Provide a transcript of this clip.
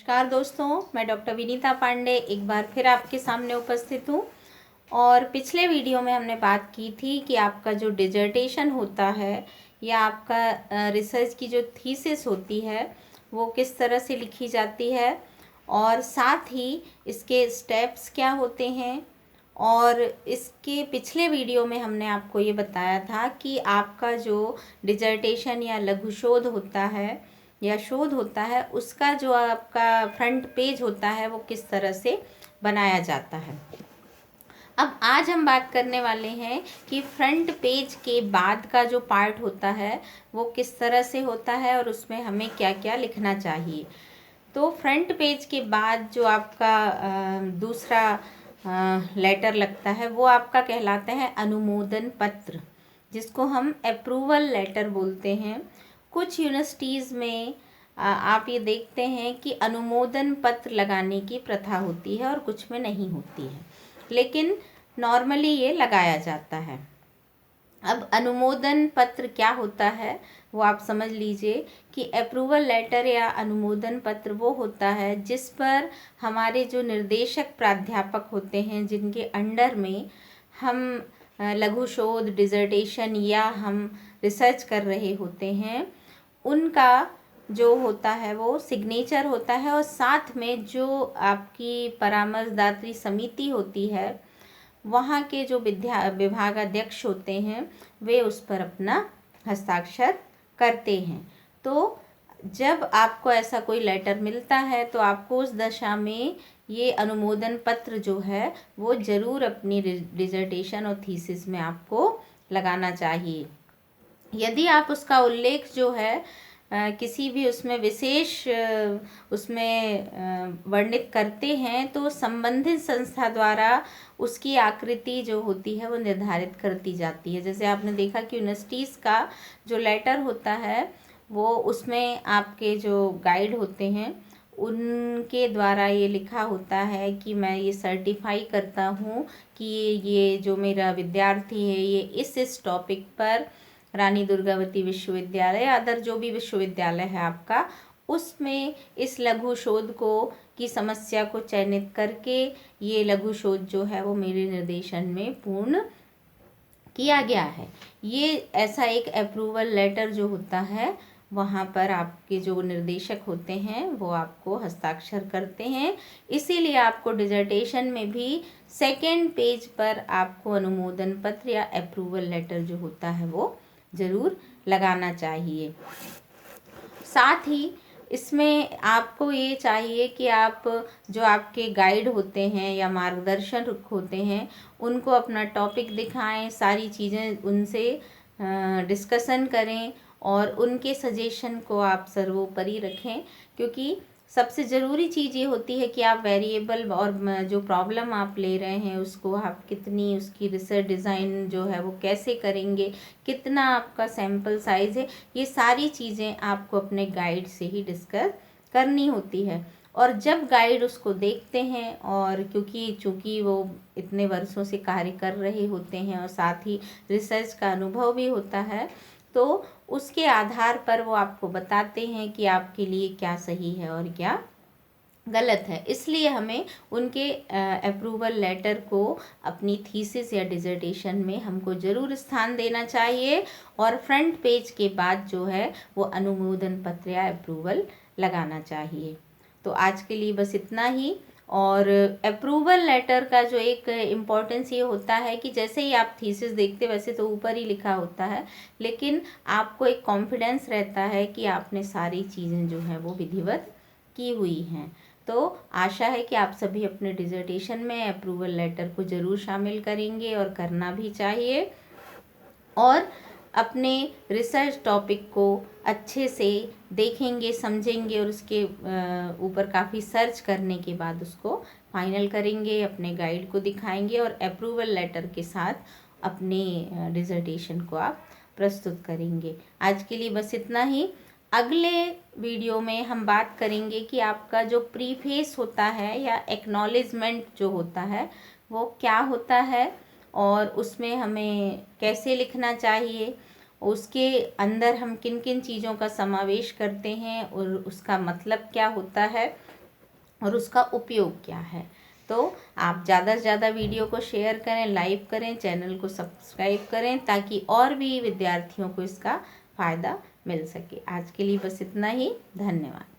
नमस्कार दोस्तों, मैं डॉक्टर विनीता पांडे एक बार फिर आपके सामने उपस्थित हूँ। और पिछले वीडियो में हमने बात की थी कि आपका जो डिजर्टेशन होता है या आपका रिसर्च की जो थीसिस होती है वो किस तरह से लिखी जाती है, और साथ ही इसके स्टेप्स क्या होते हैं। और इसके पिछले वीडियो में हमने आपको ये बताया था कि आपका जो डिजर्टेशन या लघु शोध होता है या शोध होता है उसका जो आपका फ्रंट पेज होता है वो किस तरह से बनाया जाता है। अब आज हम बात करने वाले हैं कि फ्रंट पेज के बाद का जो पार्ट होता है वो किस तरह से होता है और उसमें हमें क्या क्या लिखना चाहिए। तो फ्रंट पेज के बाद जो आपका दूसरा लेटर लगता है वो आपका कहलाता है अनुमोदन पत्र, जिसको हम अप्रूवल लेटर बोलते हैं। कुछ यूनिवर्सिटीज़ में आप ये देखते हैं कि अनुमोदन पत्र लगाने की प्रथा होती है और कुछ में नहीं होती है, लेकिन नॉर्मली ये लगाया जाता है। अब अनुमोदन पत्र क्या होता है वो आप समझ लीजिए कि अप्रूवल लेटर या अनुमोदन पत्र वो होता है जिस पर हमारे जो निर्देशक प्राध्यापक होते हैं, जिनके अंडर में हम लघु शोध, डिजर्टेशन या हम रिसर्च कर रहे होते हैं, उनका जो होता है वो सिग्नेचर होता है। और साथ में जो आपकी परामर्शदात्री समिति होती है वहाँ के जो विभागाध्यक्ष होते हैं वे उस पर अपना हस्ताक्षर करते हैं। तो जब आपको ऐसा कोई लेटर मिलता है तो आपको उस दशा में ये अनुमोदन पत्र जो है वो ज़रूर अपनी डिजर्टेशन और थीसिस में आपको लगाना चाहिए। यदि आप उसका उल्लेख जो है किसी भी उसमें विशेष उसमें वर्णित करते हैं तो संबंधित संस्था द्वारा उसकी आकृति जो होती है वो निर्धारित करती जाती है। जैसे आपने देखा कि यूनिवर्सिटीज़ का जो लेटर होता है वो उसमें आपके जो गाइड होते हैं उनके द्वारा ये लिखा होता है कि मैं ये सर्टिफाई करता हूँ कि ये जो मेरा विद्यार्थी है ये इस टॉपिक पर रानी दुर्गावती विश्वविद्यालय, अदर जो भी विश्वविद्यालय है आपका, उसमें इस लघु शोध को की समस्या को चयनित करके ये लघु शोध जो है वो मेरे निर्देशन में पूर्ण किया गया है। ये ऐसा एक अप्रूवल लेटर जो होता है वहाँ पर आपके जो निर्देशक होते हैं वो आपको हस्ताक्षर करते हैं। इसीलिए आपको डिजर्टेशन में भी सेकेंड पेज पर आपको अनुमोदन पत्र या अप्रूवल लेटर जो होता है वो ज़रूर लगाना चाहिए। साथ ही इसमें आपको ये चाहिए कि आप जो आपके गाइड होते हैं या मार्गदर्शक होते हैं उनको अपना टॉपिक दिखाएं, सारी चीज़ें उनसे डिस्कशन करें और उनके सजेशन को आप सर्वोपरि रखें, क्योंकि सबसे ज़रूरी चीज़ ये होती है कि आप वेरिएबल और जो प्रॉब्लम आप ले रहे हैं उसको आप कितनी उसकी रिसर्च डिज़ाइन जो है वो कैसे करेंगे, कितना आपका सैम्पल साइज़ है, ये सारी चीज़ें आपको अपने गाइड से ही डिस्कस करनी होती है। और जब गाइड उसको देखते हैं, और चूँकि वो इतने वर्षों से कार्य कर रहे होते हैं और साथ ही रिसर्च का अनुभव भी होता है, तो उसके आधार पर वो आपको बताते हैं कि आपके लिए क्या सही है और क्या गलत है। इसलिए हमें उनके अप्रूवल लेटर को अपनी थीसिस या डिजर्टेशन में हमको ज़रूर स्थान देना चाहिए और फ्रंट पेज के बाद जो है वो अनुमोदन पत्र या अप्रूवल लगाना चाहिए। तो आज के लिए बस इतना ही। और अप्रूवल लेटर का जो एक इम्पॉर्टेंस ये होता है कि जैसे ही आप थीसिस देखते वैसे तो ऊपर ही लिखा होता है, लेकिन आपको एक कॉन्फिडेंस रहता है कि आपने सारी चीज़ें जो हैं वो विधिवत की हुई हैं। तो आशा है कि आप सभी अपने डिजर्टेशन में अप्रूवल लेटर को ज़रूर शामिल करेंगे और करना भी चाहिए, और अपने रिसर्च टॉपिक को अच्छे से देखेंगे, समझेंगे और उसके ऊपर काफ़ी सर्च करने के बाद उसको फाइनल करेंगे, अपने गाइड को दिखाएंगे और अप्रूवल लेटर के साथ अपने डिजर्टेशन को आप प्रस्तुत करेंगे। आज के लिए बस इतना ही। अगले वीडियो में हम बात करेंगे कि आपका जो प्रीफेस होता है या एक्नॉलेजमेंट जो होता है वो क्या होता है और उसमें हमें कैसे लिखना चाहिए, उसके अंदर हम किन किन चीज़ों का समावेश करते हैं और उसका मतलब क्या होता है। और उसका उपयोग क्या है। तो आप ज़्यादा से ज़्यादा वीडियो को शेयर करें, लाइक करें, चैनल को सब्सक्राइब करें, ताकि और भी विद्यार्थियों को इसका फ़ायदा मिल सके। आज के लिए बस इतना ही। धन्यवाद।